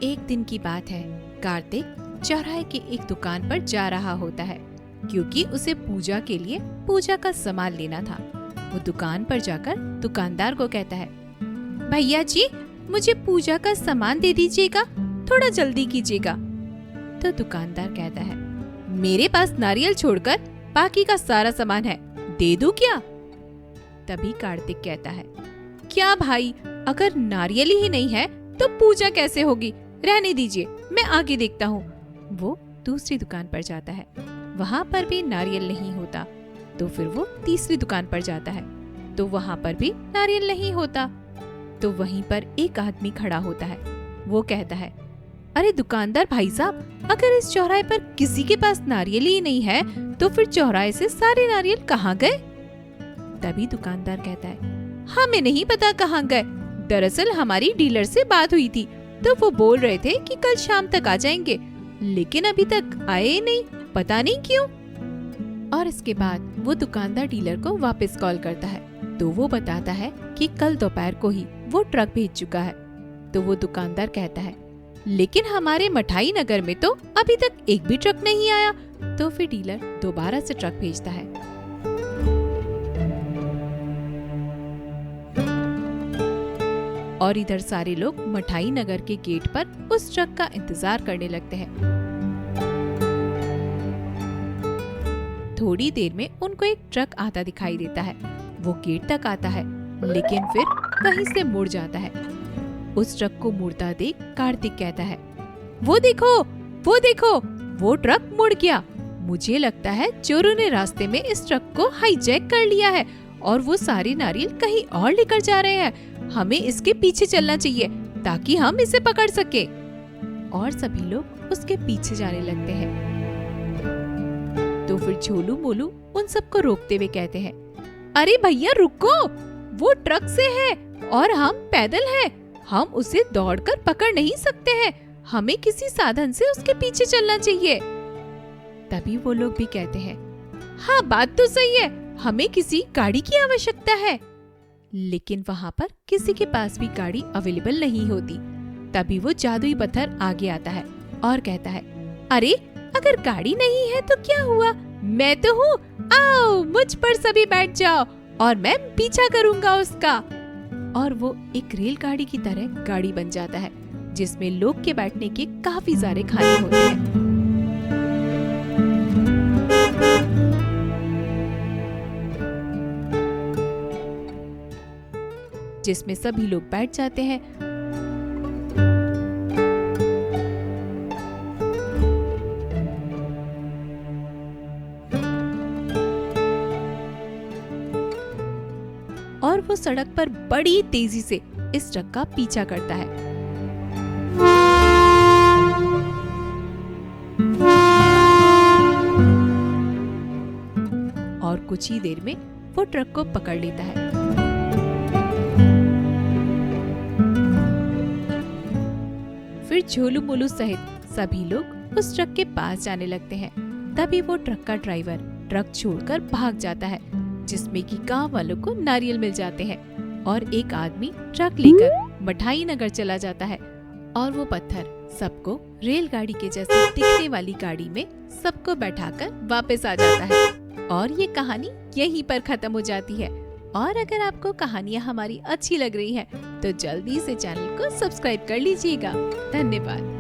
एक दिन की बात है। कार्तिक चौराहे की एक दुकान पर जा रहा होता है क्योंकि उसे पूजा के लिए पूजा का सामान लेना था। वो दुकान पर जाकर दुकानदार को कहता है, भैया जी मुझे पूजा का सामान दे दीजिएगा, थोड़ा जल्दी कीजिएगा। तो दुकानदार कहता है, मेरे पास नारियल छोड़कर बाकी का सारा सामान है, दे दूं क्या? तभी कार्तिक कहता है, क्या भाई, अगर नारियल ही नहीं है तो पूजा कैसे होगी? रहने दीजिए, मैं आगे देखता हूँ। वो दूसरी दुकान पर जाता है, वहाँ पर भी नारियल नहीं होता। तो फिर वो तीसरी दुकान पर जाता है, तो वहाँ पर भी नारियल नहीं होता। तो वहीं पर एक आदमी खड़ा होता है। वो कहता है, अरे दुकानदार भाई साहब, अगर इस चौराहे पर किसी के पास नारियल ही नहीं है तो फिर चौराहे से सारे नारियल कहाँ गए? तभी दुकानदार कहता है, हमें नहीं पता कहाँ गए। दरअसल हमारी डीलर से बात हुई थी, तो वो बोल रहे थे कि कल शाम तक आ जाएंगे, लेकिन अभी तक आए नहीं, पता नहीं क्यों। और इसके बाद वो दुकानदार डीलर को वापस कॉल करता है, तो वो बताता है कि कल दोपहर को ही वो ट्रक भेज चुका है। तो वो दुकानदार कहता है, लेकिन हमारे मठाई नगर में तो अभी तक एक भी ट्रक नहीं आया। तो फिर डीलर दोबारा से ट्रक भेजता है। और इधर सारे लोग मठाई नगर के गेट पर उस ट्रक का इंतजार करने लगते हैं। थोड़ी देर में उनको एक ट्रक आता दिखाई देता है। वो गेट तक आता है, लेकिन फिर वहीं से मुड़ जाता है। उस ट्रक को मुड़ता देख कार्तिक कहता है, वो देखो, वो देखो, वो ट्रक मुड़ गया। मुझे लगता है चोरों ने रास्ते में इस ट्रक को हाईजैक कर लिया है और वो सारे नारियल कहीं और लेकर जा रहे हैं। हमें इसके पीछे चलना चाहिए ताकि हम इसे पकड़ सके। और सभी लोग उसके पीछे जाने लगते हैं। तो फिर झोलू मोलू उन सबको रोकते हुए कहते हैं, अरे भैया रुको, वो ट्रक से है और हम पैदल हैं, हम उसे दौड़कर पकड़ नहीं सकते हैं, हमें किसी साधन से उसके पीछे चलना चाहिए। तभी वो लोग भी कहते हैं, हाँ बात तो सही है, हमें किसी गाड़ी की आवश्यकता है। लेकिन वहाँ पर किसी के पास भी गाड़ी अवेलेबल नहीं होती। तभी वो जादुई पत्थर आगे आता है और कहता है, अरे अगर गाड़ी नहीं है तो क्या हुआ, मैं तो हूँ, आओ मुझ पर सभी बैठ जाओ और मैं पीछा करूँगा उसका। और वो एक रेलगाड़ी की तरह गाड़ी बन जाता है, जिसमें लोग के बैठने के काफी सारे खाने होते हैं। जिसमें सभी लोग बैठ जाते हैं। और वो सड़क पर बड़ी तेजी से इस ट्रक का पीछा करता है। और कुछ ही देर में वो ट्रक को पकड़ लेता है। फिर झोलू मोलू सहित सभी लोग उस ट्रक के पास जाने लगते हैं। तभी वो ट्रक का ड्राइवर ट्रक छोड़कर भाग जाता है, जिसमें कि गांव वालों को नारियल मिल जाते हैं। और एक आदमी ट्रक लेकर मठाई नगर चला जाता है और वो पत्थर सबको रेलगाड़ी के जैसे दिखने वाली गाड़ी में सबको बैठाकर वापस आ जाता है। और ये कहानी यहीं पर खत्म हो जाती है। और अगर आपको कहानियाँ हमारी अच्छी लग रही है तो जल्दी से चैनल को सब्सक्राइब कर लीजिएगा। धन्यवाद।